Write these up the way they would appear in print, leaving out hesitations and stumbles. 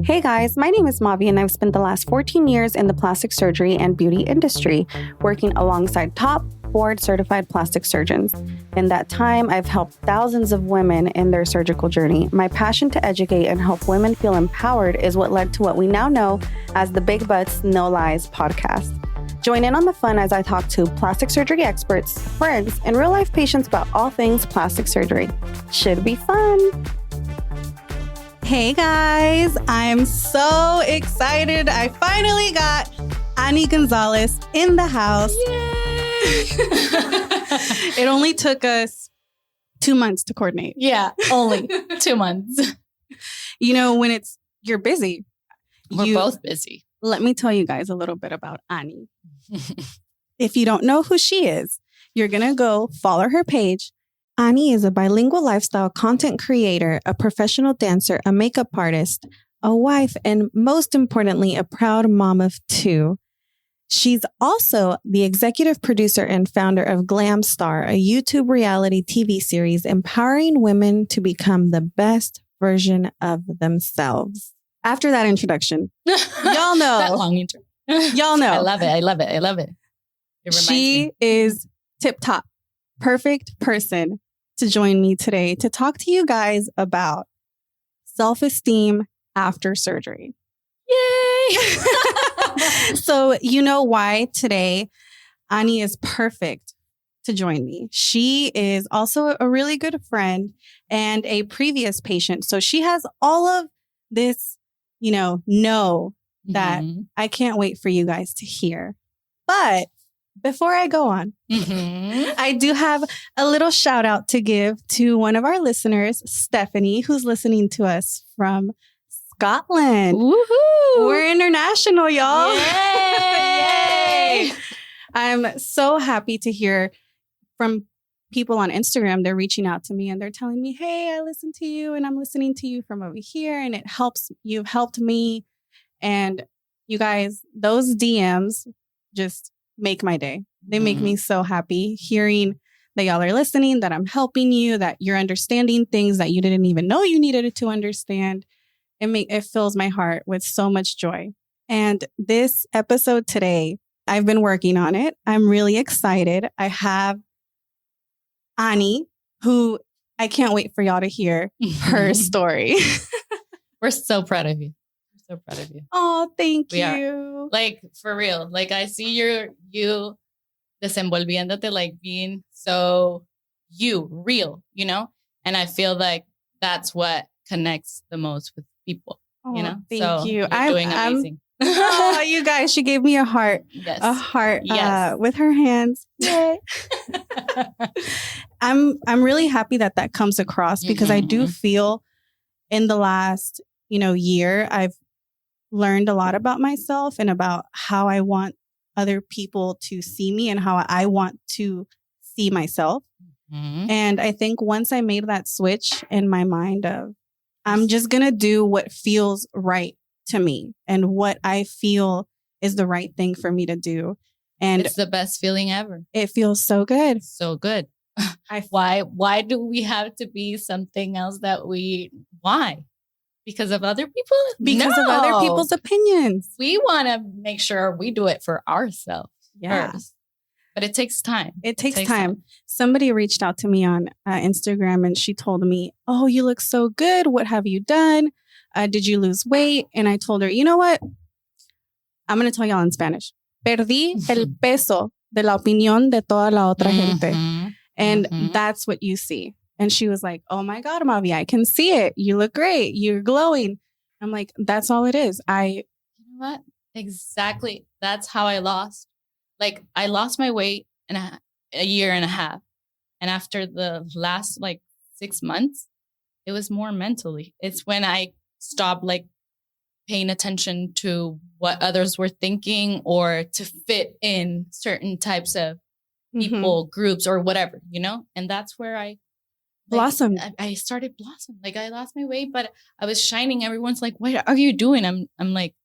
Hey guys, my name is Mavi and I've spent the last 14 years in the plastic surgery and beauty industry, working alongside top board-certified plastic surgeons. In that time, I've helped thousands of women in their surgical journey. My passion to educate and help women feel empowered is what led to what we now know as the Big Butts, No Lies podcast. Join in on the fun as I talk to plastic surgery experts, friends, and real-life patients about all things plastic surgery. Should be fun. Hey guys, I'm so excited. I finally got Any Gonzalez in the house. Yay! It only took us 2 months to coordinate. Yeah, only 2 months. You know, when you're busy. We're both busy. Let me tell you guys a little bit about Ani. If you don't know who she is, you're going to go follow her page. Ani is a bilingual lifestyle content creator, a professional dancer, a makeup artist, a wife, and most importantly, a proud mom of 2. She's also the executive producer and founder of Glam Star, a YouTube reality TV series empowering women to become the best version of themselves. After that introduction, y'all know. That long intro. Y'all know. I love it. She is tip top, perfect person to join me today to talk to you guys about self-esteem after surgery. Yay! So you know why today Ani is perfect to join me. She is also a really good friend and a previous patient. So she has all of this, that I can't wait for you guys to hear. But before I go on, I do have a little shout out to give to one of our listeners, Stephanie, who's listening to us from Scotland. Woohoo! We're international, y'all. Yay! I'm so happy to hear from people on Instagram. They're reaching out to me and they're telling me, hey, I listened to you and I'm listening to you from over here and it helps. You've helped me. And you guys, those DMs just make my day. They make me so happy hearing that y'all are listening, that I'm helping you, that you're understanding things that you didn't even know you needed to understand. It fills my heart with so much joy. And this episode today, I've been working on it. I'm really excited. I have Ani, who I can't wait for y'all to hear her story. We're so proud of you. Oh, thank We you. are. Like, for real. Like, I see you desenvolviéndote, like being so real, And I feel like that's what connects the most with people, Thank you. You're doing amazing. Oh, you guys, she gave me a heart. Yes. A heart Yes. with her hands. Yay. I'm really happy that comes across because I do feel in the last, year, I've learned a lot about myself and about how I want other people to see me and how I want to see myself. And I think once I made that switch in my mind of, I'm just going to do what feels right to me and what I feel is the right thing for me to do. And it's the best feeling ever. It feels so good. So good. Why do we have to be something else why? Because of other people? Because of other people's opinions. We want to make sure we do it for ourselves first. But it takes time. It takes time. Somebody reached out to me on Instagram and she told me, oh, you look so good. What have you done? Did you lose weight? And I told her, you know what? I'm going to tell y'all in Spanish. Perdí el peso de la opinión de toda la otra gente. And that's what you see. And she was like, oh my God, Mavi, I can see it. You look great. You're glowing. I'm like, that's all it is. You know what? Exactly. That's how I lost. Like, I lost my weight in a year and a half. And after the last 6 months, it was more mentally. It's when I stopped paying attention to what others were thinking or to fit in certain types of people, groups, or whatever, And that's where I blossomed. I started blossoming. I lost my weight, but I was shining. Everyone's like, what are you doing? I'm like,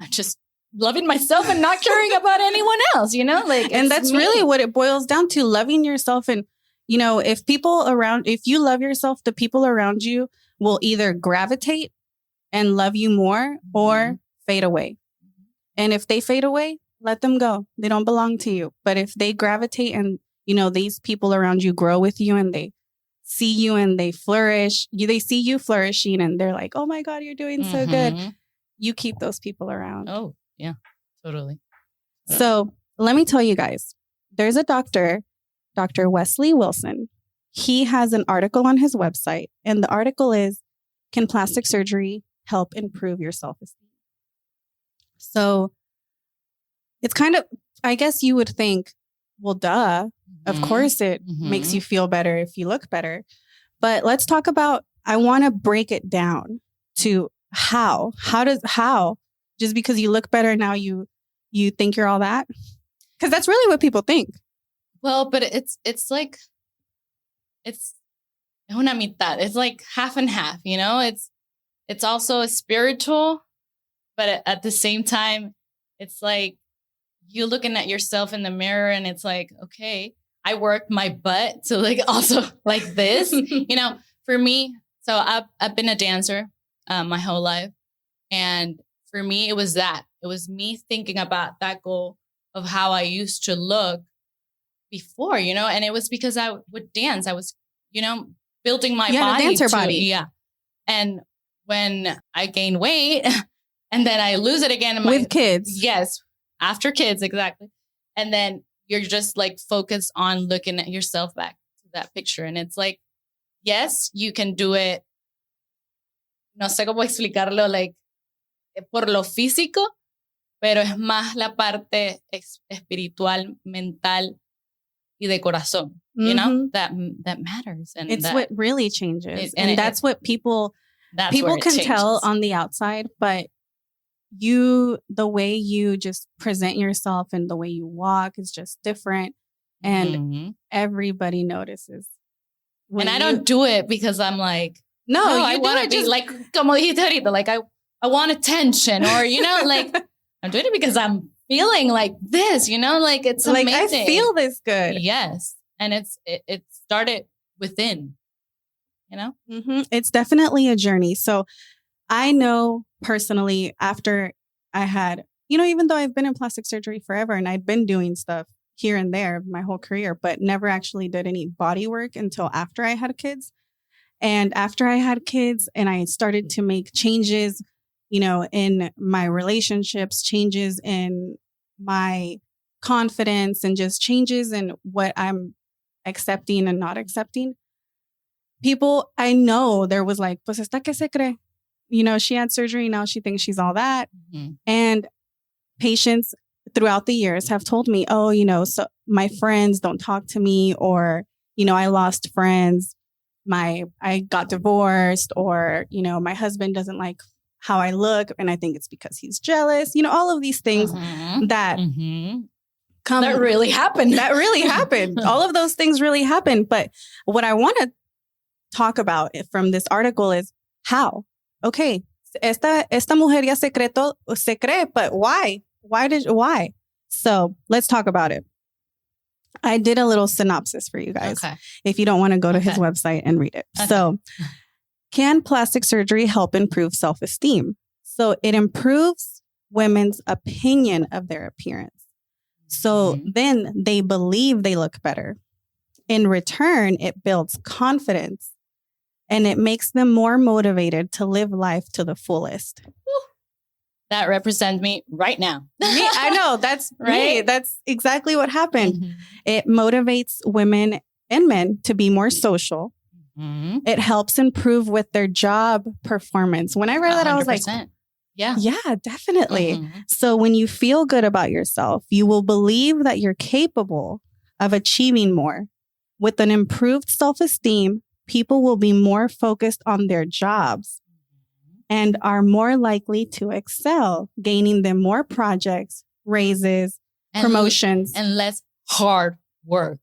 I'm just loving myself and not caring about anyone else, And that's really what it boils down to, loving yourself. And, if you love yourself, the people around you will either gravitate and love you more or fade away. And if they fade away, let them go. They don't belong to you. But if they gravitate and, these people around you grow with you and they see you and they flourish, they see you flourishing and they're like, oh my God, you're doing so good. You keep those people around. Oh, yeah, totally. So let me tell you guys, there's a doctor, Dr. Wesley Wilson. He has an article on his website, and the article is, can plastic surgery help improve your self-esteem? So it's kind of, I guess you would think, well, duh, of course it makes you feel better if you look better. But let's talk about, I want to break it down to how just because you look better now you think you're all that? Because that's really what people think. Well, but it's like, it's una mitad. It's like half and half, It's also a spiritual, but at the same time, it's like you looking at yourself in the mirror and it's like, okay, I worked my butt to like also like this, for me. So I've been a dancer my whole life. And for me, it was that. It was me thinking about that goal of how I used to look before, and it was because I would dance. I was, building my body. Dancer body. Yeah. And when I gain weight and then I lose it again. With kids. Yes. After kids. Exactly. And then you're just like focused on looking at yourself back to that picture. And it's like, yes, you can do it. No sé cómo explicarlo, like por lo físico, pero es más la parte espiritual, mental y de corazón, that matters. And it's what really changes. And that's what people can changes. Tell on the outside, but the way you just present yourself and the way you walk is just different. And everybody notices. And I don't do it because I'm like, no, I want to be like, como dijiste ahorita, like I want attention, or, like I'm doing it because I'm feeling like this, like it's like, amazing. I feel this good. Yes. And it started within, It's definitely a journey. So I know personally after I had, even though I've been in plastic surgery forever and I'd been doing stuff here and there my whole career, but never actually did any body work until after I had kids. And after I had kids and I started to make changes, in my relationships, changes in my confidence, and just changes in what I'm accepting and not accepting. People, I know there was like, pues esta que se cree? She had surgery. Now she thinks she's all that. And patients throughout the years have told me, oh, so my friends don't talk to me, or, I lost friends. I got divorced, or, my husband doesn't like how I look. And I think it's because he's jealous, all of these things that come. That really happened. That really happened. All of those things really happened. But what I want to talk about from this article is how. Okay, esta mujer ya se cree, but why? Why? So let's talk about it. I did a little synopsis for you guys. Okay. If you don't want to go to his website and read it. Okay. So, can plastic surgery help improve self-esteem? So it improves women's opinion of their appearance. So then they believe they look better. In return, it builds confidence. And it makes them more motivated to live life to the fullest. That represents me right now. I know. That's right. Me. That's exactly what happened. It motivates women and men to be more social. It helps improve with their job performance. When I read that, 100%. I was like, yeah, definitely. So when you feel good about yourself, you will believe that you're capable of achieving more. With an improved self-esteem, people will be more focused on their jobs and are more likely to excel, gaining them more projects, raises, promotions. And less hard work,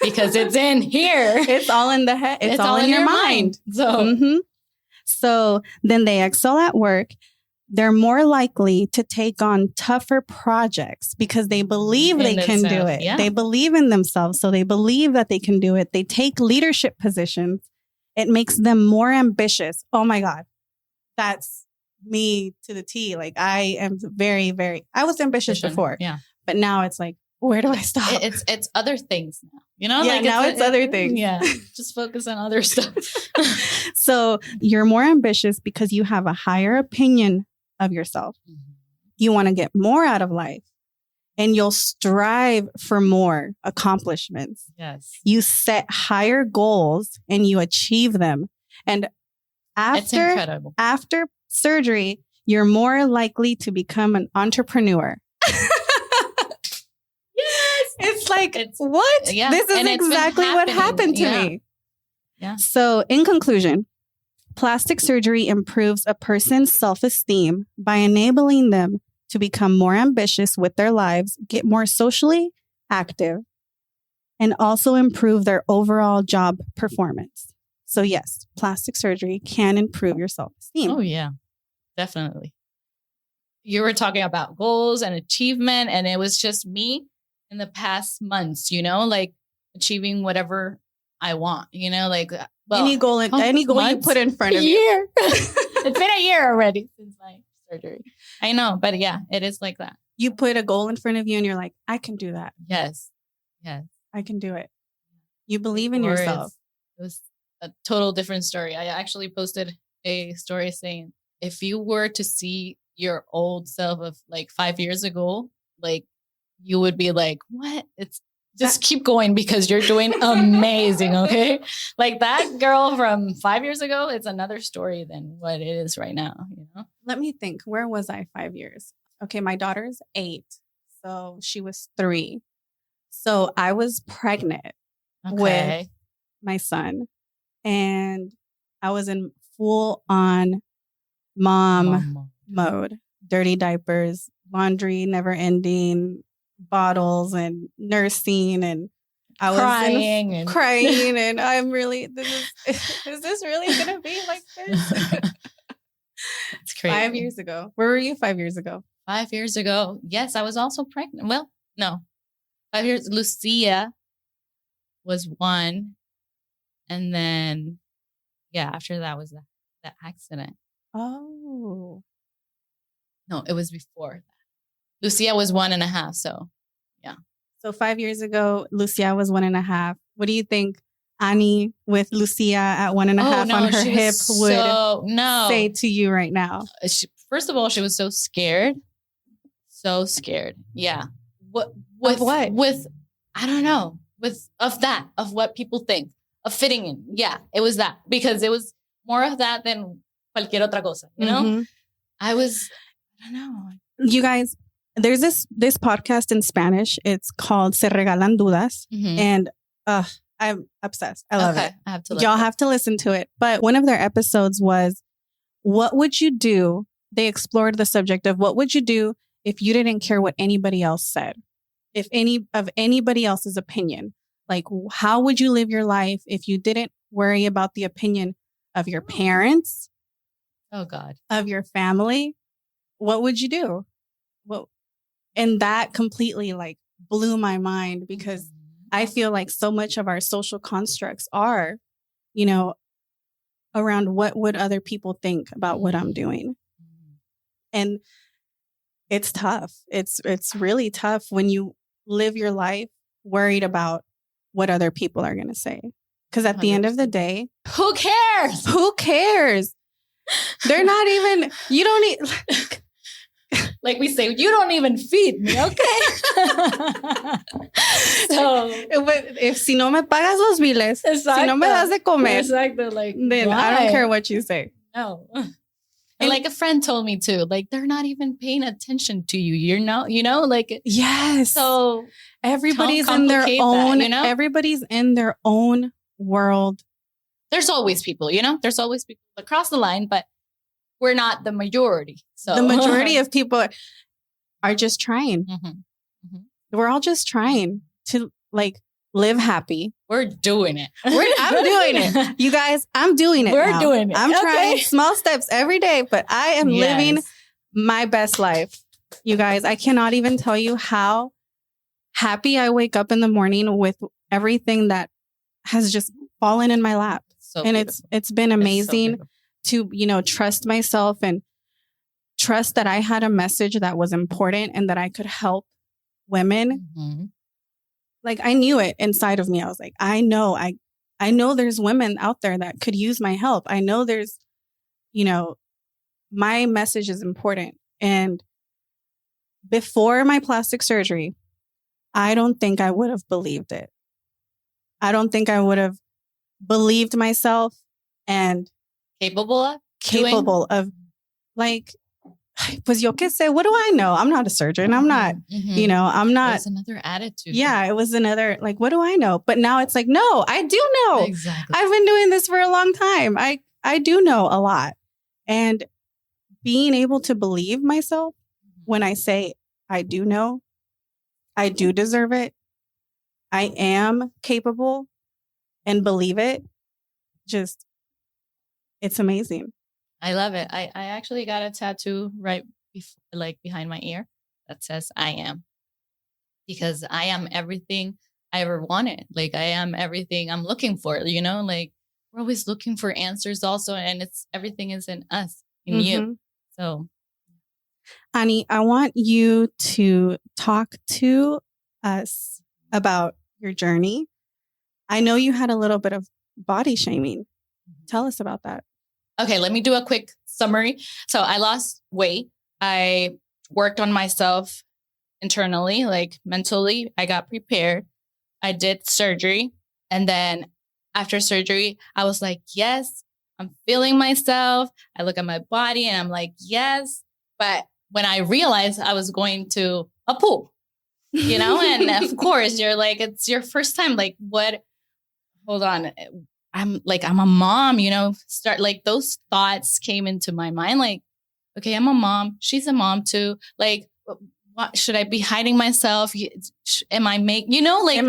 because it's in here. It's all in the head. It's all in your mind. So then they excel at work. They're more likely to take on tougher projects because they believe they can do it. Yeah. They believe in themselves. So they believe that they can do it. They take leadership positions. It makes them more ambitious. Oh my God. That's me to the T. Like I am very, very, I was ambitious before, but now it's like, where do I stop? It's other things now, Yeah, like now it's other things. Yeah, just focus on other stuff. So you're more ambitious because you have a higher opinion of yourself. Mm-hmm. You want to get more out of life, and you'll strive for more accomplishments. Yes. You set higher goals and you achieve them. And after surgery, you're more likely to become an entrepreneur. It's like, what? Yeah. This is exactly what happened to me. Yeah. So in conclusion, plastic surgery improves a person's self-esteem by enabling them to become more ambitious with their lives, get more socially active, and also improve their overall job performance. So yes, plastic surgery can improve your self-esteem. Oh, yeah, definitely. You were talking about goals and achievement, and it was just me in the past months, like achieving whatever I want, like any goal you put in front of you. It's been a year already since my surgery. I know, but yeah, it is like that. You put a goal in front of you and you're like, I can do that. Yes. I can do it. You believe in yourself. It was a total different story. I actually posted a story saying, if you were to see your old self of like 5 years ago, like you would be like, what? It's just keep going because you're doing amazing. Okay. Like that girl from 5 years ago, it's another story than what it is right now. Let me think. Where was I 5 years? Okay. My daughter's 8. So she was 3. So I was pregnant with my son and I was in full on mom mode, dirty diapers, laundry, never ending, bottles and nursing, and I was crying and I'm really, is this really going to be like this? It's crazy. 5 years ago. Where were you 5 years ago? 5 years ago. Yes, I was also pregnant. Well, no. 5 years. Lucia was 1. And then, after that was that accident. Oh. No, it was before that. Lucia was 1.5. So, yeah. So 5 years ago, Lucia was 1.5. What do you think Annie with Lucia at 1.5 on her hip would say to you right now? First of all, she was so scared. So scared. Yeah. What? With, I don't know, of what people think, of fitting in. Yeah, it was that. Because it was more of that than cualquier otra cosa, you know? Mm-hmm. I don't know. You guys, there's this podcast in Spanish. It's called Se Regalan Dudas. Mm-hmm. And I'm obsessed. I love it. I have to Y'all have to listen to it. But one of their episodes was, what would you do? They explored the subject of what would you do if you didn't care what anybody else said? If anybody else's opinion, like how would you live your life if you didn't worry about the opinion of your parents? Oh God. Of your family? What would you do? Well, and that completely like blew my mind because I feel like so much of our social constructs are, around what would other people think about what I'm doing. And it's tough. It's really tough when you live your life worried about what other people are going to say. Because at the end of the day, who cares? Who cares? They're not even, you don't need... Like we say, you don't even feed me, okay? So, if si no me pagas los biles, si no me das de comer, then why? I don't care what you say. No. And like a friend told me too, like they're not even paying attention to you. Like yes. So everybody's in their own, everybody's in their own world. There's always people, there's always people across the line, but we're not the majority. So the majority of people are just trying. Mm-hmm. Mm-hmm. We're all just trying to like live happy. We're doing it. I'm doing it. You guys, I'm doing it. We're doing it. I'm trying small steps every day, but I am living my best life. You guys, I cannot even tell you how happy I wake up in the morning with everything that has just fallen in my lap. So and beautiful. it's been amazing to, trust myself and trust that I had a message that was important and that I could help women. Mm-hmm. Like I knew it inside of me. I was like, I know there's women out there that could use my help. I know there's, my message is important. And before my plastic surgery, I don't think I would have believed it. I don't think I would have believed myself and Capable of like, pues yo qué sé, what do I know? I'm not a surgeon. I'm not, I'm not. It's another attitude. Yeah, it was another, like, what do I know? But now it's like, no, I do know. Exactly. I've been doing this for a long time. I do know a lot. And being able to believe myself when I say, I do know, I do deserve it, I am capable, and believe it, just, it's amazing. I love it. I actually got a tattoo behind my ear that says I am. Because I am everything I ever wanted. Like I am everything I'm looking for, like we're always looking for answers also. And everything is in us, in you. So Ani, I want you to talk to us about your journey. I know you had a little bit of body shaming. Tell us about that. Okay, let me do a quick summary. So I lost weight. I worked on myself internally, like mentally. I got prepared. I did surgery. And then after surgery, I was like, yes, I'm feeling myself. I look at my body and I'm like, yes. But when I realized I was going to a pool, and of course you're like, it's your first time. Like what? Hold on. I'm a mom, start like those thoughts came into my mind. Like, okay, I'm a mom. She's a mom too. Like, what, should I be hiding myself? Am I am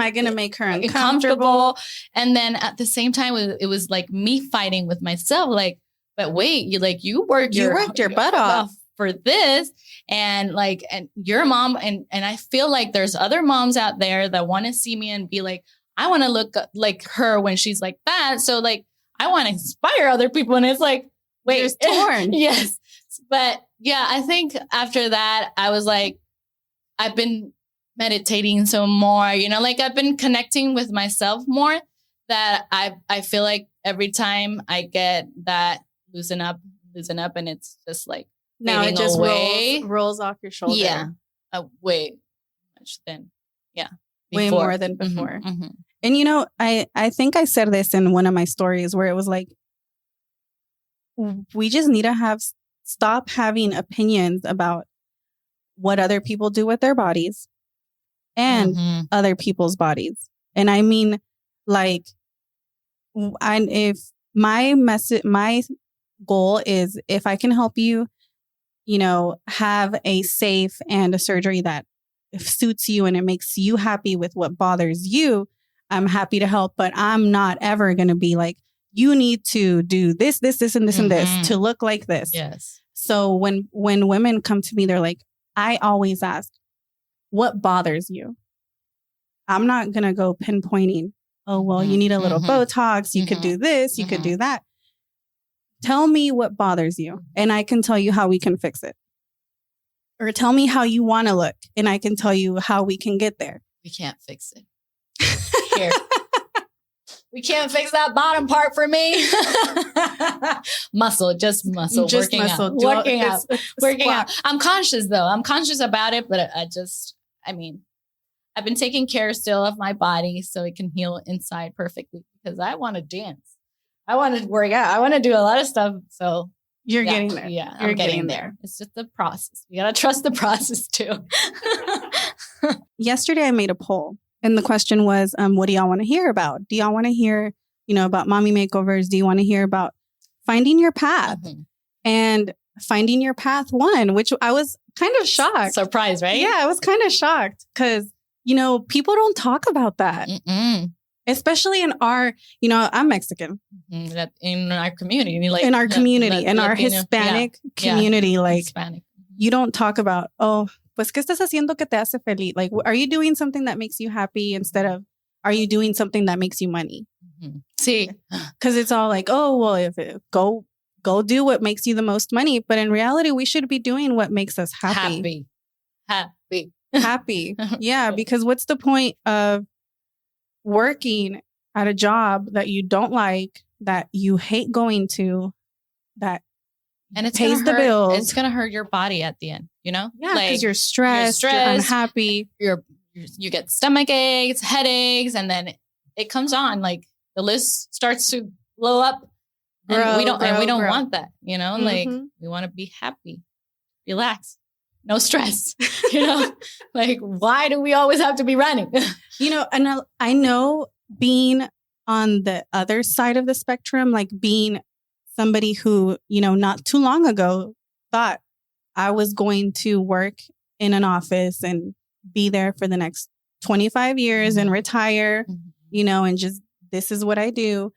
I going to make her uncomfortable? And then at the same time, it was like me fighting with myself. Like, but wait, you worked your butt off for this. And you're a mom. And I feel like there's other moms out there that want to see me and be like, I want to look like her when she's like that. So I want to inspire other people. And it's like, wait, it's torn. Yes. But yeah, I think after that, I was like, I've been meditating some more, I've been connecting with myself more, that I feel like every time I get that loosen up, and it's just like, now it just rolls off your shoulder. Yeah. Way much than, yeah. Way more than before. Mm-hmm. And, I think I said this in one of my stories where it was like, we just need to stop having opinions about what other people do with their bodies and other people's bodies. And I mean, if my goal is, if I can help you, have a safe and a surgery that suits you and it makes you happy with what bothers you, I'm happy to help. But I'm not ever going to be like, you need to do this, and this, and this to look like this. Yes. So when women come to me, they're like, I always ask, what bothers you? I'm not going to go pinpointing, oh, well, you need a little Botox. You could do this. You could do that. Tell me what bothers you and I can tell you how we can fix it. Or tell me how you want to look and I can tell you how we can get there. We can't fix it. Here. We can't fix that bottom part for me. Just muscle, working out. I'm conscious though. I'm conscious about it, but I've been taking care still of my body so it can heal inside perfectly, because I want to dance. I want to work out. I want to do a lot of stuff. So you're getting there. Yeah, I'm getting there. It's just the process. We got to trust the process too. Yesterday I made a poll. And the question was, what do y'all want to hear about? Do y'all want to hear, about mommy makeovers? Do you want to hear about finding your path? And finding your path won, which I was kind of shocked. Surprised, right? Yeah, I was kind of shocked because, people don't talk about that. Especially in our, I'm Mexican. In our community. In our community, in our Hispanic community, Hispanic. You don't talk about, pues, ¿qué estás haciendo que te hace feliz? Like, are you doing something that makes you happy instead of, are you doing something that makes you money? See, because it's all like, oh, well, go go do what makes you the most money. But in reality, we should be doing what makes us happy. Happy. Yeah. Because what's the point of working at a job that you don't like, that you hate going to, that pays the bills? It's going to hurt your body at the end, you know? Yeah, because you're stressed, you're unhappy. You get stomach aches, headaches, and then it comes on. Like the list starts to blow up. And we don't want that, you know? Like we want to be happy, relax, no stress, you know? Like, why do we always have to be running? You know, and I know being on the other side of the spectrum, like being somebody who, you know, not too long ago thought I was going to work in an office and be there for the next 25 years and retire, you know, and just, this is what I do.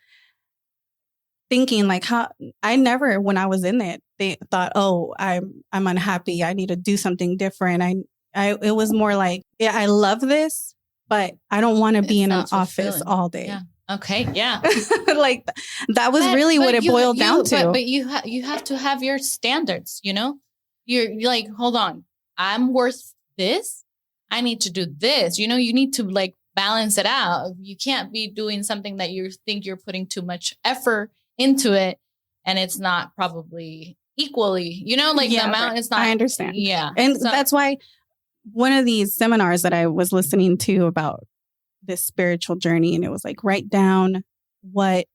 Thinking like how I never, when I was in it, they thought, oh, I'm unhappy. I need to do something different. It was more like, yeah, I love this, but I don't want to be in an office all day. Yeah. Okay. Yeah. Like that was really what it boiled down to. But you have to have your standards, you know, you're like, hold on, I'm worth this. I need to do this. You know, you need to like balance it out. You can't be doing something that you think you're putting too much effort into it and it's not probably equally, you know, like the amount is not. I understand. Yeah. And so, that's why one of these seminars that I was listening to about this spiritual journey, and it was like, write down what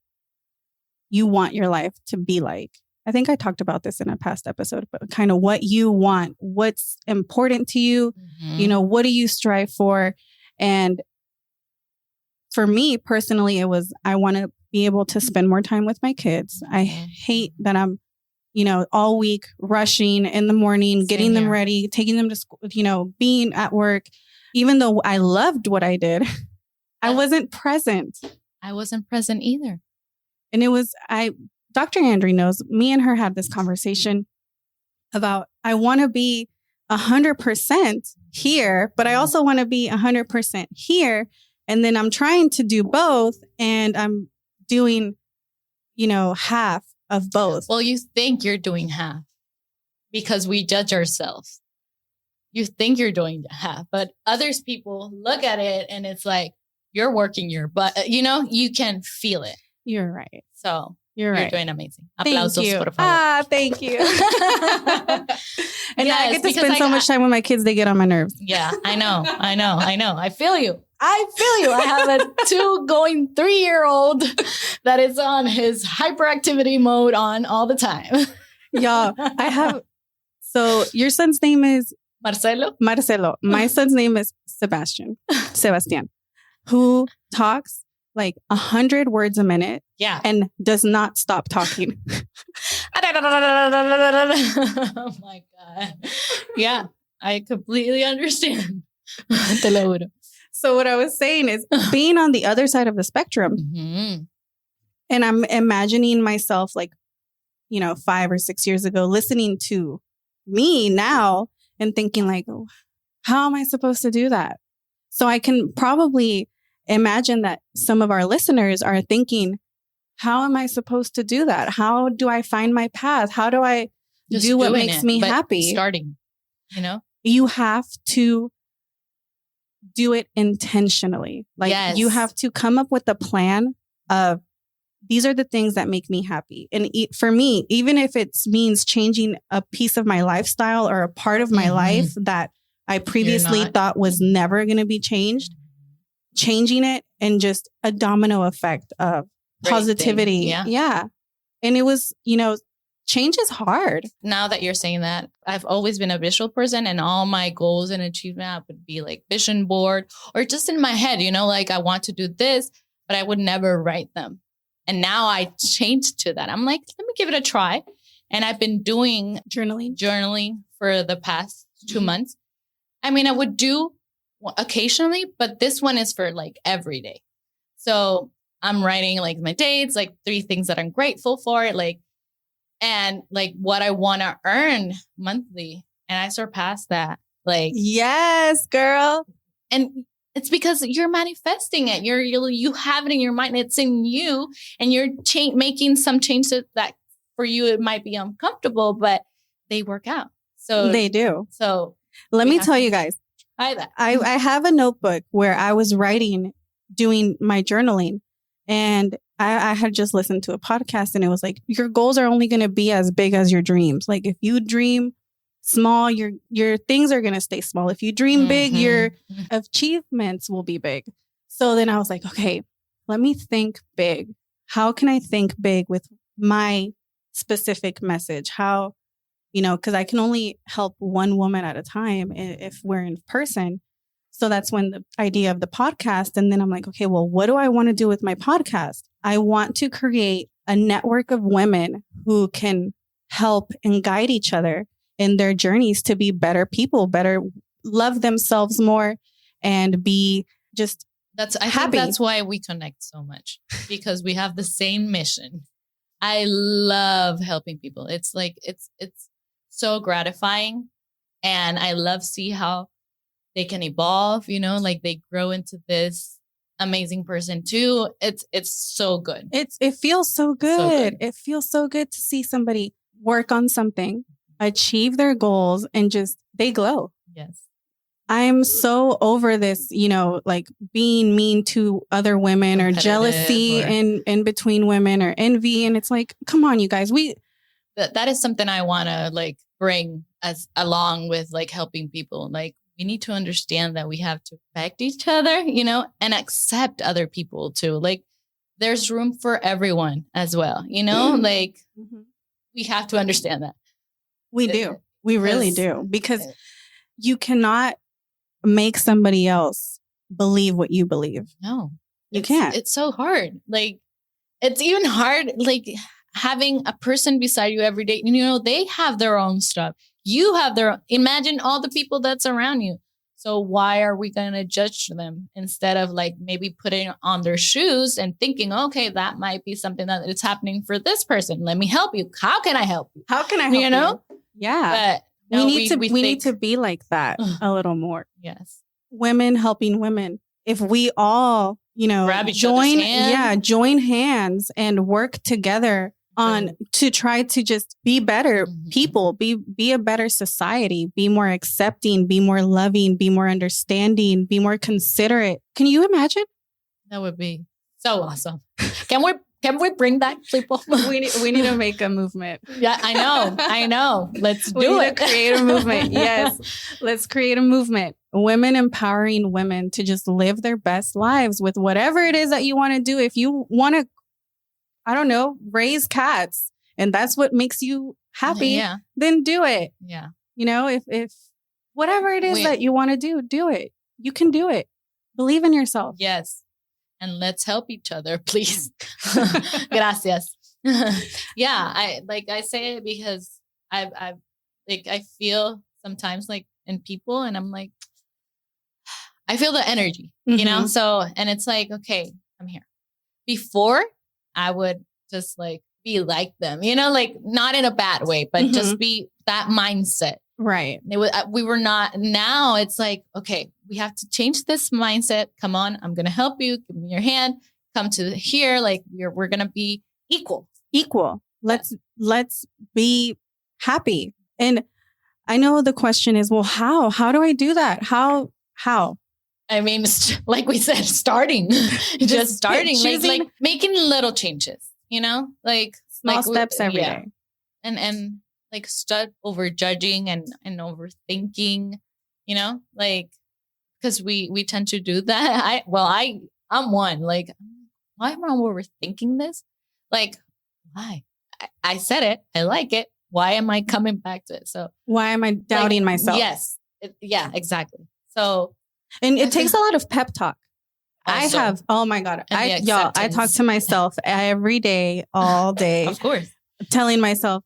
you want your life to be like. I think I talked about this in a past episode, but kind of what you want, what's important to you, you know, what do you strive for? And for me personally, it was, I want to be able to spend more time with my kids. I hate that I'm, you know, all week rushing in the morning, getting them ready, taking them to school, you know, being at work. Even though I loved what I did, I wasn't present. I wasn't present either. And it was, Dr. Andrew knows, me and her had this conversation about, I want to be 100% here, but I also want to be 100% here. And then I'm trying to do both, and I'm doing, you know, half of both. Well, you think you're doing half because we judge ourselves. You think you're doing half, but others people look at it and it's like, you're working your butt, you know, you can feel it. You're right. So you're right. Doing amazing. Aplausos, thank you. Por favor. Thank you. And I get to spend so much time with my kids, they get on my nerves. Yeah, I know. I feel you. I have a 3-year-old that is on his hyperactivity mode on all the time. Yeah, I have. So your son's name is Marcelo. My son's name is Sebastian, who talks like 100 words a minute. Yeah. And does not stop talking. Oh my God. Yeah, I completely understand. So what I was saying is being on the other side of the spectrum, and I'm imagining myself like, you know, 5 or 6 years ago, listening to me now and thinking like, oh, how am I supposed to do that? So I can probably imagine that some of our listeners are thinking, how am I supposed to do that? How do I find my path? How do I do what makes me happy? Starting, you know, you have to do it intentionally. Like you have to come up with a plan of, these are the things that make me happy. And for me, even if it means changing a piece of my lifestyle or a part of my life that I previously thought was never going to be changed, changing it, and just a domino effect of positivity. Yeah. And it was, you know, change is hard. Now that you're saying that, I've always been a visual person, and all my goals and achievement would be like vision board or just in my head, you know, like I want to do this, but I would never write them. And now I changed to that. I'm like, let me give it a try. And I've been doing journaling for the past 2 months. I mean, I would do occasionally, but this one is for like every day. So I'm writing like my dates, like 3 things that I'm grateful for, like, and like what I want to earn monthly. And I surpassed that. Like, yes, girl. And it's because you're manifesting it. You have it in your mind. It's in you, and you're making some changes that for you, it might be uncomfortable, but they work out. So they do. So let me tell you guys, try that. I have a notebook where I was writing, doing my journaling, and I had just listened to a podcast, and it was like, your goals are only going to be as big as your dreams. Like if you dream small, your things are going to stay small. If you dream big, your achievements will be big. So then I was like, okay, let me think big. How can I think big with my specific message? How, because I can only help one woman at a time if we're in person. So that's when the idea of the podcast. And then I'm like, okay, well, what do I want to do with my podcast? I want to create a network of women who can help and guide each other in their journeys to be better people, better love themselves more, and be just I think that's why we connect so much, because we have the same mission. I love helping people. It's like, it's so gratifying. And I love see how they can evolve, like they grow into this amazing person too. It's so good. It feels so good. It feels so good to see somebody work on something, achieve their goals, and just, they glow. Yes. I'm so over this, like being mean to other women or jealousy in between women or envy. And it's like, come on, you guys, that is something I want to like bring as along with like helping people. Like we need to understand that we have to respect each other, and accept other people too. Like there's room for everyone as well, like we have to understand that. We do. We really do. Because you cannot make somebody else believe what you believe. No, you can't. It's so hard. Like it's even hard, like having a person beside you every day. They have their own stuff. You have their own. Imagine all the people that's around you. So why are we going to judge them instead of like maybe putting on their shoes and thinking, okay, that might be something that is happening for this person. Let me help you. How can I help you? How can I help you? Yeah. But we need to be like that a little more. Yes. Women helping women. If we all, grab each other's hand. join hands and work together to try to just be better people, be a better society, be more accepting, be more loving, be more understanding, be more considerate. Can you imagine? That would be so awesome. Can we bring that, people? We need to make a movement. Yeah, I know. Let's do it. Create a movement. Yes. Let's create a movement. Women empowering women to just live their best lives with whatever it is that you want to do. If you want to, I don't know, raise cats and that's what makes you happy, then do it. Yeah. If whatever it is that you want to do it. You can do it. Believe in yourself. Yes. And let's help each other, please. Gracias. Yeah. I say it because I feel sometimes like in people and I'm like, I feel the energy, So, and it's like, okay, I'm here. Before I would just like be like them, like not in a bad way, but just be that mindset. Right. We were not. Now it's like, okay, we have to change this mindset. Come on. I'm going to help you. Give me your hand. Come to here. Like we're going to be equal. Let's be happy. And I know the question is, well, how do I do that? How? I mean, like we said, starting, just starting, like making little changes, like small steps every day. And like start over judging and overthinking, like, because we tend to do that. I'm one, like, why am I overthinking this? Like, why? I said it. I like it. Why am I coming back to it? So why am I doubting myself? Yes. Yeah, exactly. So. And it takes a lot of pep talk. Also, oh my God. I talk to myself every day, all day. Of course. Telling myself,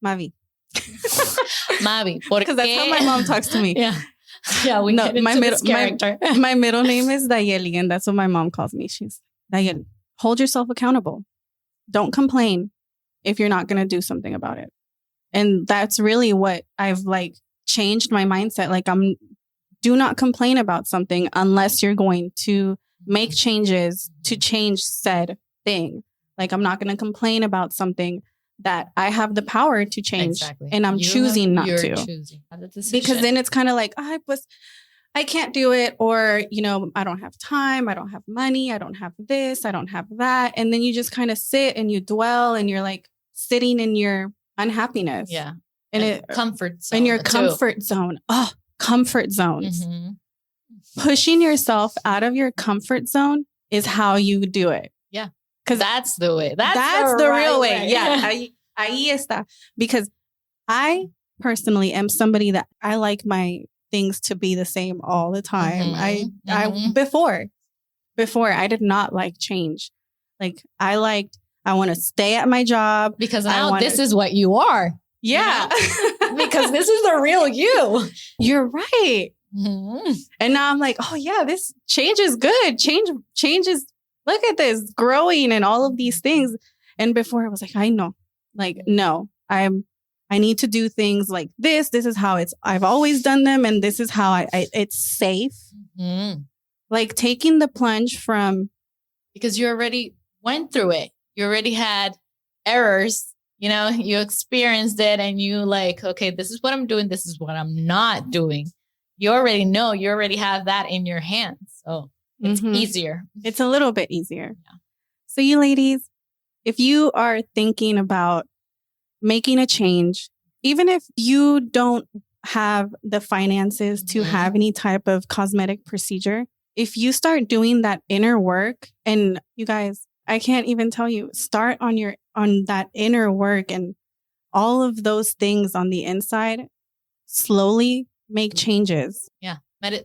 Mavi. Mavi. Because that's how my mom talks to me. Yeah. Yeah. My middle name is Dayeli, and that's what my mom calls me. She's Dayeli. Hold yourself accountable. Don't complain if you're not going to do something about it. And that's really what I've changed my mindset. Do not complain about something unless you're going to make changes to change said thing. Like, I'm not going to complain about something that I have the power to change. Exactly. And I'm choosing not to. Choosing the decision. Because then it's kind of like, I can't do it. Or, I don't have time. I don't have money. I don't have this. I don't have that. And then you just kind of sit and you dwell and you're like sitting in your unhappiness. Yeah. And comfort zone. In your comfort zone. Oh, comfort zones. Pushing yourself out of your comfort zone is how you do it. Yeah. Because that's the way. That's the real way. Yeah. Ahí está. Because I personally am somebody that I like my things to be the same all the time. Before I did not like change. Like I want to stay at my job. Because now this is what you are. Yeah. Because this is the real you. You're right. And now I'm like, oh yeah, this change is good. Change is, look at this, growing and all of these things. And before I was like, I know, like, no, I need to do things like this. This is how I've always done them. And this is how it's safe. Like taking the plunge from. Because you already went through it. You already had errors, you experienced it and you like, okay, this is what I'm doing. This is what I'm not doing. You already know, you already have that in your hands. So it's easier. It's a little bit easier. Yeah. So you ladies, if you are thinking about making a change, even if you don't have the finances to have any type of cosmetic procedure, if you start doing that inner work, and you guys, I can't even tell you, start on that inner work and all of those things on the inside, slowly make changes. Yeah.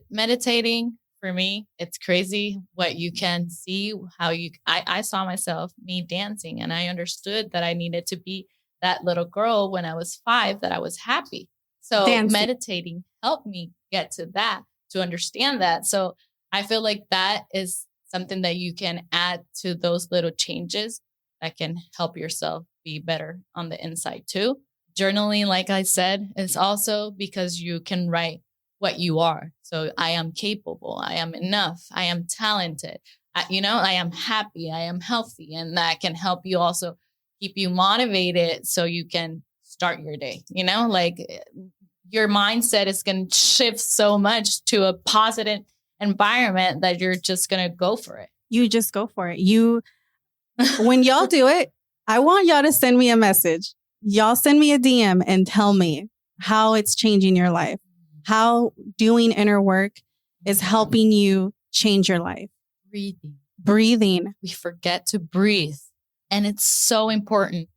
Meditating for me, it's crazy what you can see, I saw me dancing, and I understood that I needed to be that little girl when I was 5, that I was happy. So meditating helped me get to that, to understand that. So I feel like that is something that you can add to those little changes that can help yourself be better on the inside too. Journaling, like I said, is also because you can write what you are. So I am capable. I am enough. I am talented. I am happy. I am healthy. And that can help you also keep you motivated so you can start your day. Like your mindset is going to shift so much to a positive environment that you're just going to go for it. You just go for it. When y'all do it, I want y'all to send me a message. Y'all send me a DM and tell me how it's changing your life, how doing inner work is helping you change your life. Breathing. We forget to breathe. And it's so important.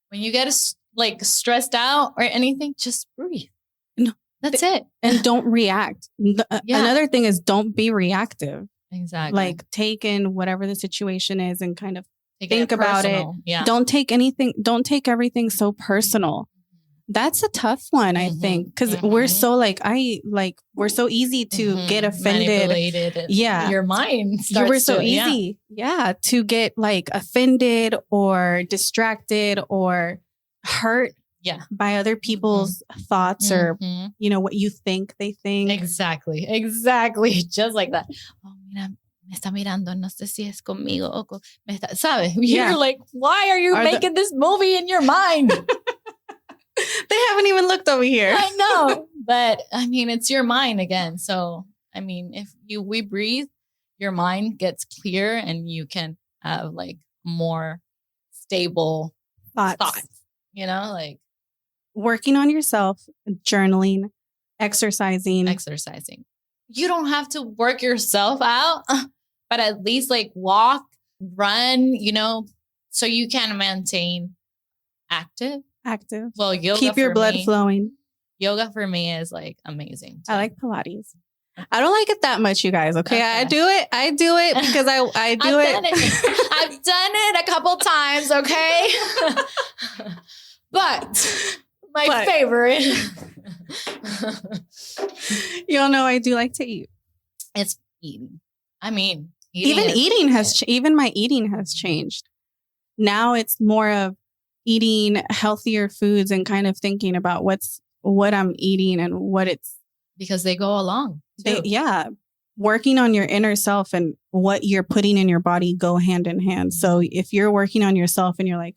When you get stressed out or anything, just breathe. No, that's it. And don't react. Another thing is don't be reactive. Exactly. Like take in whatever the situation is and kind of think about it. Yeah. Don't take everything so personal. That's a tough one, I think, because we're so we're so easy to get offended. Manipulated. Yeah. Your mind we're so easy. Yeah. To get offended or distracted or hurt by other people's thoughts or, what you think they think. Exactly. Just like that. Oh, mira, me está mirando, no sé si es conmigo o ¿sabes? You're like, why are you making this movie in your mind? They haven't even looked over here. I know. But it's your mind again. So, if we breathe, your mind gets clear and you can have more stable thoughts. Working on yourself, journaling, exercising. You don't have to work yourself out, but at least walk, run, so you can maintain active. Well, yoga. Keep your blood flowing. Yoga for me is amazing too. I like Pilates. I don't like it that much, you guys. Okay. I do it because I do it. I've done it a couple times. Okay. But my favorite. Y'all know I do like to eat. It's eating. Even my eating has changed. Now it's more of eating healthier foods and kind of thinking about what I'm eating and what it's. Because they go along. working on your inner self and what you're putting in your body go hand in hand. So if you're working on yourself and you're like,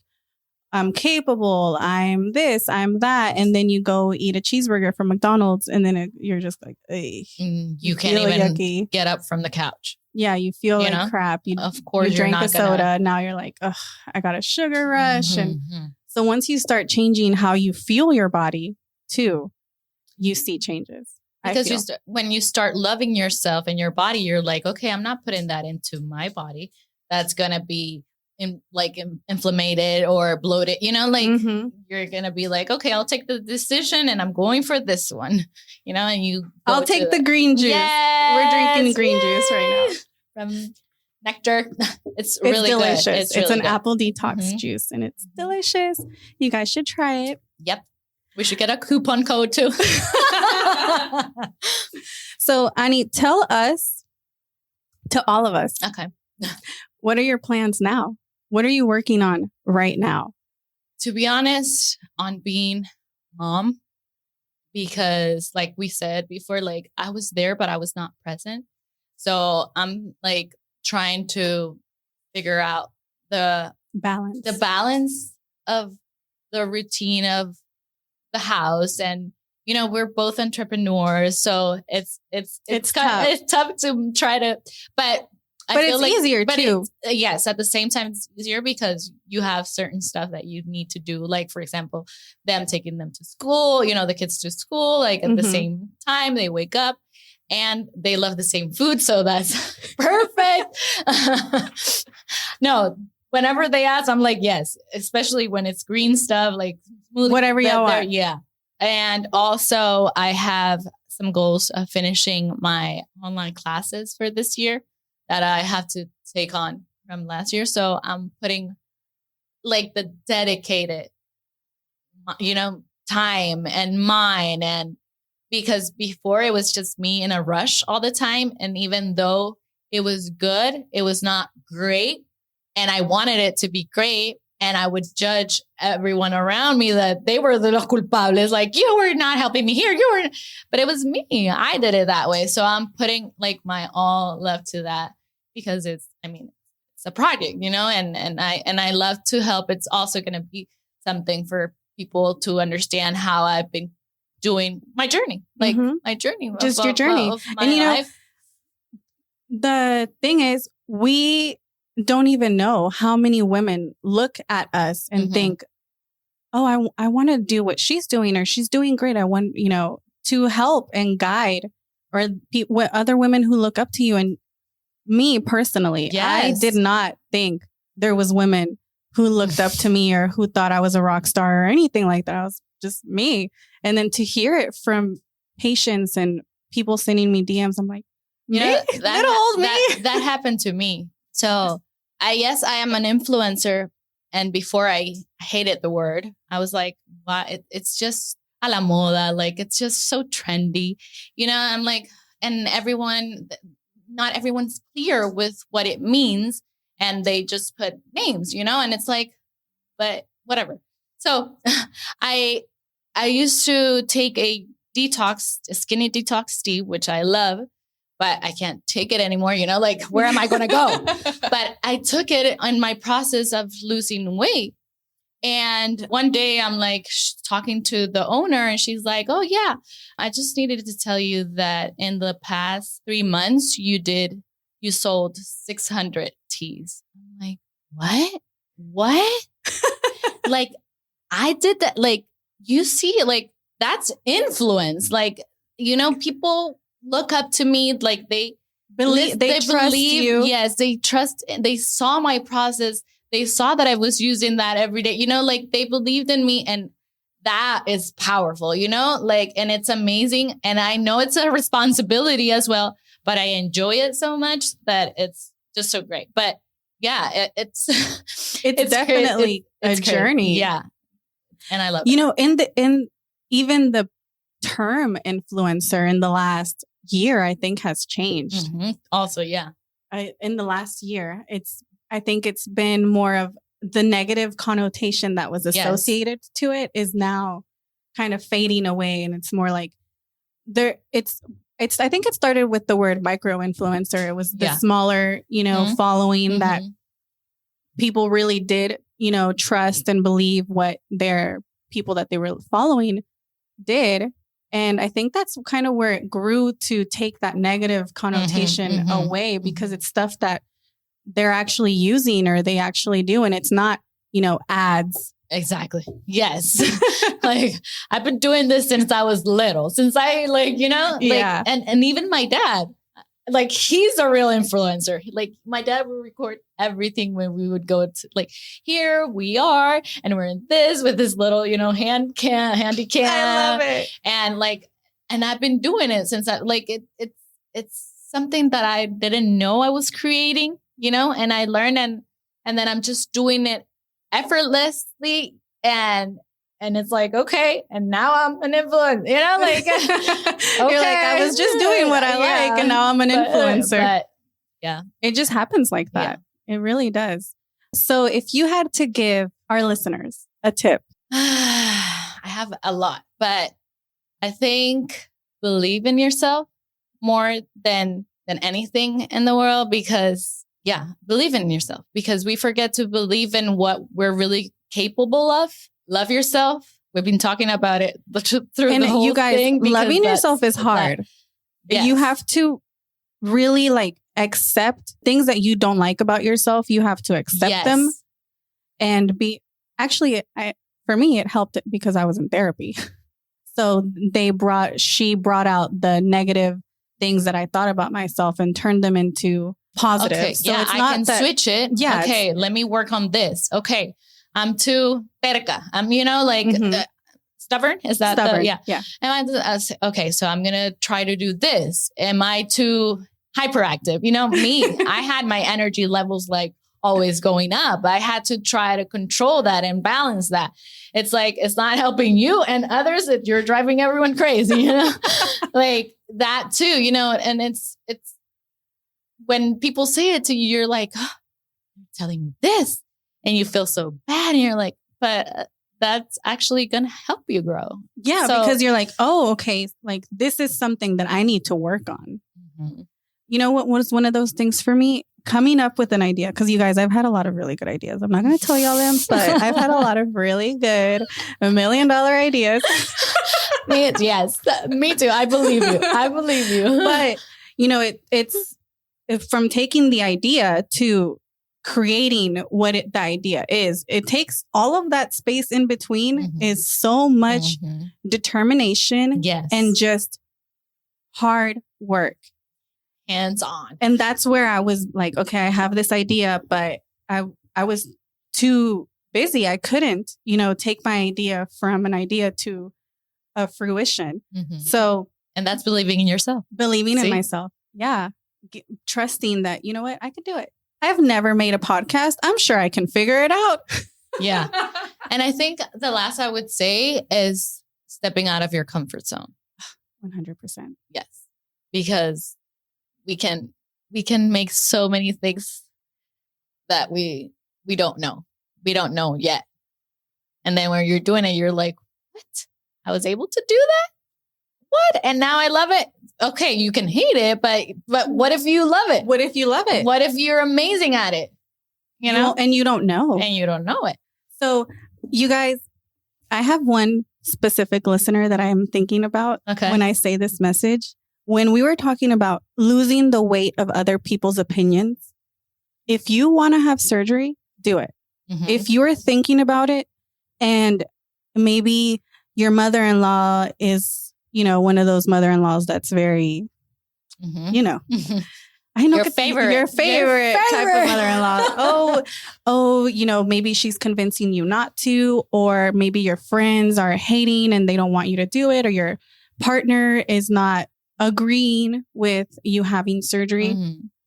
I'm capable, I'm this, I'm that, and then you go eat a cheeseburger from McDonald's, and then you're just like, you can't even yucky. Get up from the couch. Yeah, you feel like crap. Of course, you drank a soda. Now you're like, ugh, I got a sugar rush. And so once you start changing how you feel your body too, you see changes. Because when you start loving yourself and your body, you're like, okay, I'm not putting that into my body. That's gonna be inflamed or bloated, you're gonna be like, okay, I'll take the decision and I'm going for this one, and I'll take the green juice. Yes, we're drinking green juice right now from Nectar. It's really delicious. Good. It's really an apple detox juice and it's delicious. You guys should try it. Yep. We should get a coupon code too. So Annie, tell us, to all of us. Okay. What are your plans now? What are you working on right now? To be honest, on being mom, because like we said before, like I was there, but I was not present. So I'm like trying to figure out the balance of the routine of the house. And, we're both entrepreneurs. So it's tough. It's tough to try to, but it's easier too. Yes. At the same time, it's easier because you have certain stuff that you need to do. Like, for example, them taking them to school, the kids to school, like at the same time they wake up and they love the same food. So that's perfect. No, whenever they ask, I'm like, yes, especially when it's green stuff, like smoothie, whatever you want. Yeah. And also I have some goals of finishing my online classes for this year that I have to take on from last year. So I'm putting like the dedicated, time and mine. And because before it was just me in a rush all the time. And even though it was good, it was not great. And I wanted it to be great. And I would judge everyone around me that they were the culpables. Like, you were not helping me here. But it was me. I did it that way. So I'm putting like my all love to that. Because it's a project, and I love to help. It's also going to be something for people to understand how I've been doing my journey, like my journey, just your journey. And life. The thing is, we don't even know how many women look at us and think, oh, I want to do what she's doing, or she's doing great. I want, to help and guide, or other women who look up to you. And me personally, I did not think there was women who looked up to me or who thought I was a rock star or anything like that. I was just me. And then to hear it from patients and people sending me DMs, I'm like, that happened to me. So I am an influencer. And before I hated the word, I was like, wow, it's just a la moda. Like, it's just so trendy. I'm like, and not everyone's clear with what it means, and they just put names, and it's like, but whatever. So I used to take a skinny detox tea, which I love, but I can't take it anymore. Like, where am I going to go? But I took it in my process of losing weight. And one day I'm like talking to the owner, and she's like, oh yeah, I just needed to tell you that in the past 3 months, you sold 600 teas. I'm like, what? Like, I did that. Like, you see, like, that's influence. Like, people look up to me, like they trust you. Yes, they trust. They saw my process. They saw that I was using that every day, like they believed in me, and that is powerful, like, and it's amazing. And I know it's a responsibility as well, but I enjoy it so much that it's just so great. But yeah, it's definitely a journey. Yeah. And I love it. in even the term influencer in the last year, I think has changed. Also, yeah. In the last year, I think it's been more of the negative connotation that was associated to it is now kind of fading away. And it's more like I think it started with the word micro influencer. It was the Yeah. smaller, following that people really did, trust and believe what their people that they were following did. And I think that's kind of where it grew to take that negative connotation away, because it's stuff that they're actually using or they actually do. And it's not, ads. Exactly. Yes. Like I've been doing this since I was little, since I Yeah. and even my dad, like he's a real influencer. Like my dad would record everything when we would go to like, here we are and we're in this with this little, handy cam. I love it. And I've been doing it since it's something that I didn't know I was creating, and I learned and then I'm just doing it effortlessly and it's like, okay, and now I'm an influencer, like okay. You're like, I was just doing what I like and now I'm an influencer. But yeah, it just happens like that. Yeah. It really does. So if you had to give our listeners a tip. I have a lot, but I think believe in yourself more than anything in the world, because believe in yourself, because we forget to believe in what we're really capable of. Love yourself. We've been talking about it through and the whole you guys, thing. Loving yourself is hard. Yes. You have to really accept things that you don't like about yourself. You have to accept them and be actually, for me, it helped because I was in therapy. So she brought out the negative things that I thought about myself and turned them into positive. Okay, so it's not I can switch it. Yeah. Okay, let me work on this. Okay, I'm too terca. I'm, stubborn. Is that stubborn? Yeah. Am I, okay, so I'm going to try to do this. Am I too hyperactive? Me, I had my energy levels always going up. I had to try to control that and balance that. It's it's not helping you and others, that you're driving everyone crazy, like that too, and it's when people say it to you, you're like, oh, you're telling me this and you feel so bad. And you're like, but that's actually going to help you grow. Yeah. Because you're like, oh, okay. This is something that I need to work on. Mm-hmm. You know what was one of those things for me? Coming up with an idea. Because you guys, I've had a lot of really good ideas. I'm not going to tell y'all them, but I've had a lot of really good $1 million ideas. Yes, me too. I believe you. But, it's from taking the idea to creating what the idea is. It takes all of that space in between is so much determination and just hard work. Hands on. And that's where I was like, okay, I have this idea, but I was too busy. I couldn't, take my idea from an idea to a fruition. So, and that's believing in yourself. Believing in myself. Yeah. Trusting that, you know what, I can do it. I've never made a podcast. I'm sure I can figure it out. Yeah. And I think the last I would say is stepping out of your comfort zone. 100%. Yes. Because we can make so many things that we don't know. We don't know yet. And then when you're doing it, you're like, what? I was able to do that? What? And now I love it. Okay, you can hate it, but what if you love it? What if you love it? What if you're amazing at it? And you don't know. And you don't know it. So you guys, I have one specific listener that I am thinking about when I say this message. When we were talking about losing the weight of other people's opinions, if you want to have surgery, do it. If you're thinking about it and maybe your mother-in-law is, one of those mother-in-laws that's very, I know your favorite type of mother-in-law. Maybe she's convincing you not to, or maybe your friends are hating and they don't want you to do it, or your partner is not agreeing with you having surgery.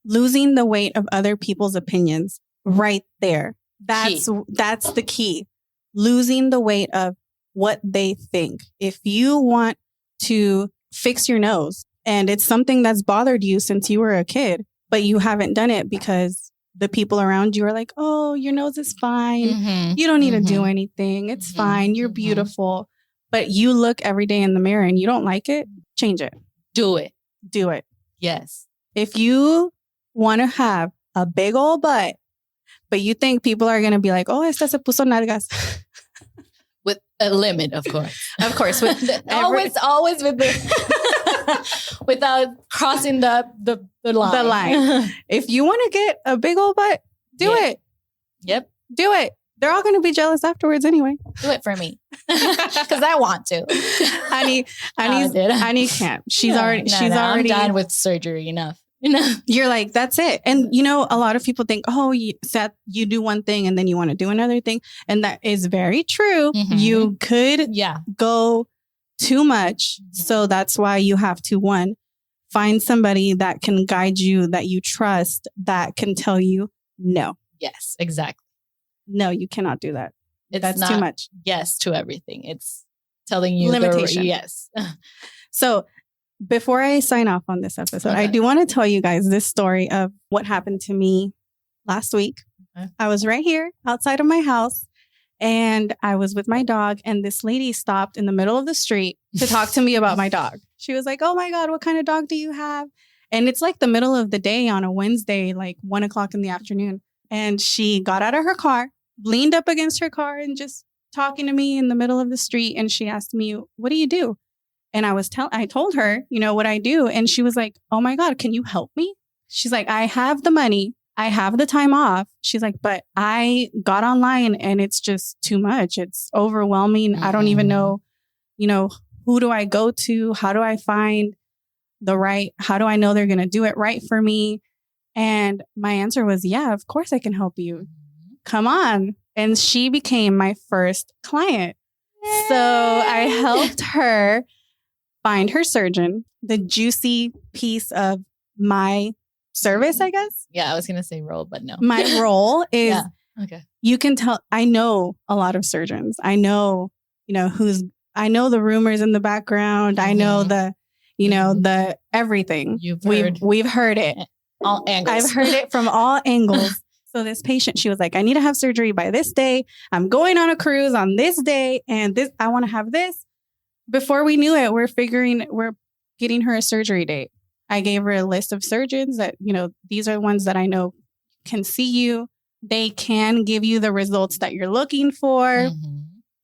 Losing the weight of other people's opinions right there. That's the key. Losing the weight of what they think. If you want to fix your nose and it's something that's bothered you since you were a kid, but you haven't done it because the people around you are like, oh, your nose is fine. You don't need to do anything. It's fine. You're beautiful. But you look every day in the mirror and you don't like it. Change it. Do it. do it. Yes. If you want to have a big old butt, but you think people are going to be like, oh, esta se puso nalgas. With a limit, of course. Of course. With always with the without crossing the line. The line. If you want to get a big old butt, do it. Yep. Do it. They're all going to be jealous afterwards anyway. Do it for me. Because I want to. Annie can't. She's already I'm done with surgery. Enough. You're like, that's it. And a lot of people think, oh, you do one thing and then you want to do another thing. And that is very true. Mm-hmm. You could go too much. Mm-hmm. So that's why you have to, find somebody that can guide you, that you trust, that can tell you no. Yes, exactly. No, you cannot do that. That's not too much. Yes to everything. It's telling you limitation. Yes. So before I sign off on this episode, I do want to tell you guys this story of what happened to me last week. Okay. I was right here outside of my house and I was with my dog and this lady stopped in the middle of the street to talk to me about my dog. She was like, oh my God, what kind of dog do you have? And it's like the middle of the day on a Wednesday, like 1:00 in the afternoon. And she got out of her car, leaned up against her car and just talking to me in the middle of the street. And she asked me, what do you do? And I told her, what I do. And she was like, oh my God, can you help me? She's like, I have the money. I have the time off. She's like, but I got online and it's just too much. It's overwhelming. Mm-hmm. I don't even know, who do I go to? How do I find how do I know they're going to do it right for me? And my answer was, yeah, of course I can help you. Come on. And she became my first client. Yay. So I helped her find her surgeon, the juicy piece of my service, I guess. Yeah, I was going to say role, but no. My role is, you can tell, I know a lot of surgeons. I know, I know the rumors in the background. Mm-hmm. I know the everything. We've heard it. All angles. I've heard it from all angles. So this patient, she was like, I need to have surgery by this day. I'm going on a cruise on this day. And I want to have this. Before we knew it, we're getting her a surgery date. I gave her a list of surgeons that, these are the ones that I know can see you. They can give you the results that you're looking for. Mm-hmm.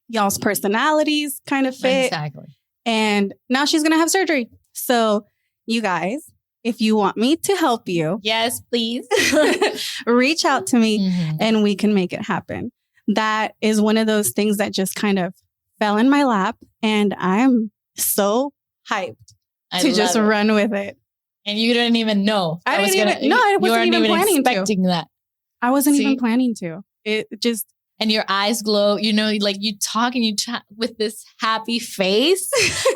Y'all's personalities kind of fit. Exactly. And now she's going to have surgery. So you guys, if you want me to help you, yes, please reach out to me and we can make it happen. That is one of those things that just kind of fell in my lap and I'm so hyped to just run with it. And you didn't even know. I wasn't even planning expecting that. I wasn't even planning to. It just. And your eyes glow, like you talk and you chat with this happy face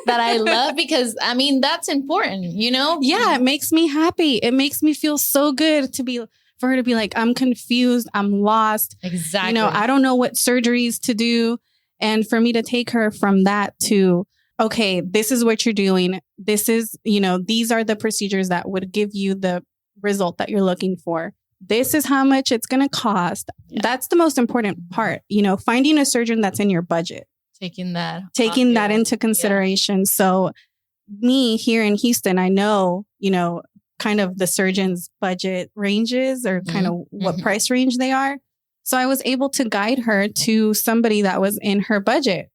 that I love because, that's important, Yeah, it makes me happy. It makes me feel so good for her to be like, I'm confused. I'm lost. Exactly. I don't know what surgeries to do. And for me to take her from that to, okay, this is what you're doing. This is, these are the procedures that would give you the result that you're looking for. This is how much it's going to cost. Yeah. That's the most important part, finding a surgeon that's in your budget. Taking that into consideration. Yeah. So me here in Houston, I know, kind of the surgeon's budget ranges or kind of what price range they are. So I was able to guide her to somebody that was in her budget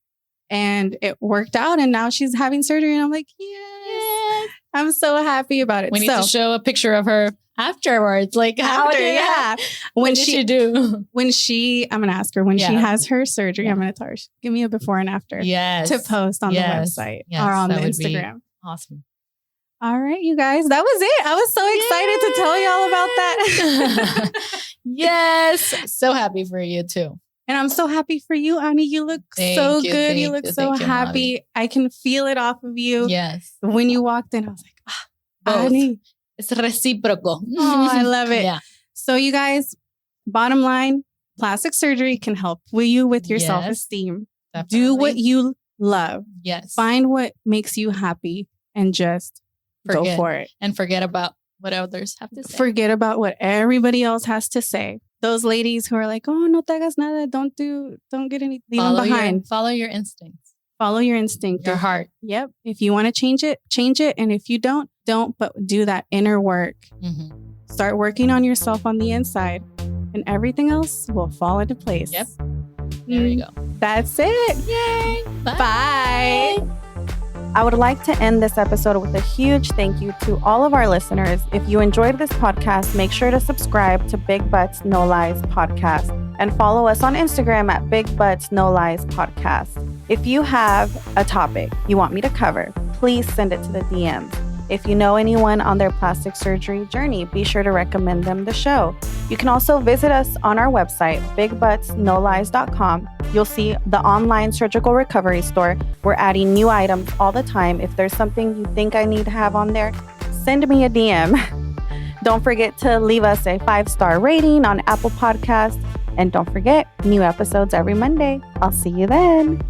and it worked out. And now she's having surgery. And I'm like, yes. I'm so happy about it. We need to show a picture of her afterwards. Like how did she do? I'm going to ask her when she has her surgery, I'm going to tell her, give me a before and after to post on the website or on the Instagram. Awesome. All right, you guys, that was it. I was so excited to tell y'all about that. Yes. So happy for you too. And I'm so happy for you, Annie. You look so good. You look so happy. Mavi. I can feel it off of you. Yes. When you walked in, I was like, Annie. It's reciprocal. Oh, I love it. Yeah. So you guys, bottom line, plastic surgery can help you with your self-esteem. Definitely. Do what you love. Yes. Find what makes you happy and just go for it. And forget about what others have to say. Forget about what everybody else has to say. Those ladies who are like, oh, no te hagas nada. Don't get anything behind. Follow your instincts. Follow your instinct. Your heart. Yep. If you want to change it. And if you don't but do that inner work. Start working on yourself on the inside, and everything else will fall into place. Yep. There you go. That's it. Yay. Bye. I would like to end this episode with a huge thank you to all of our listeners. If you enjoyed this podcast, make sure to subscribe to Big Butts No Lies Podcast and follow us on Instagram at Big Butts No Lies Podcast. If you have a topic you want me to cover, please send it to the DMs. If you know anyone on their plastic surgery journey, be sure to recommend them the show. You can also visit us on our website, bigbuttsnolies.com. You'll see the online surgical recovery store. We're adding new items all the time. If there's something you think I need to have on there, send me a DM. Don't forget to leave us a 5-star rating on Apple Podcasts. And don't forget, new episodes every Monday. I'll see you then.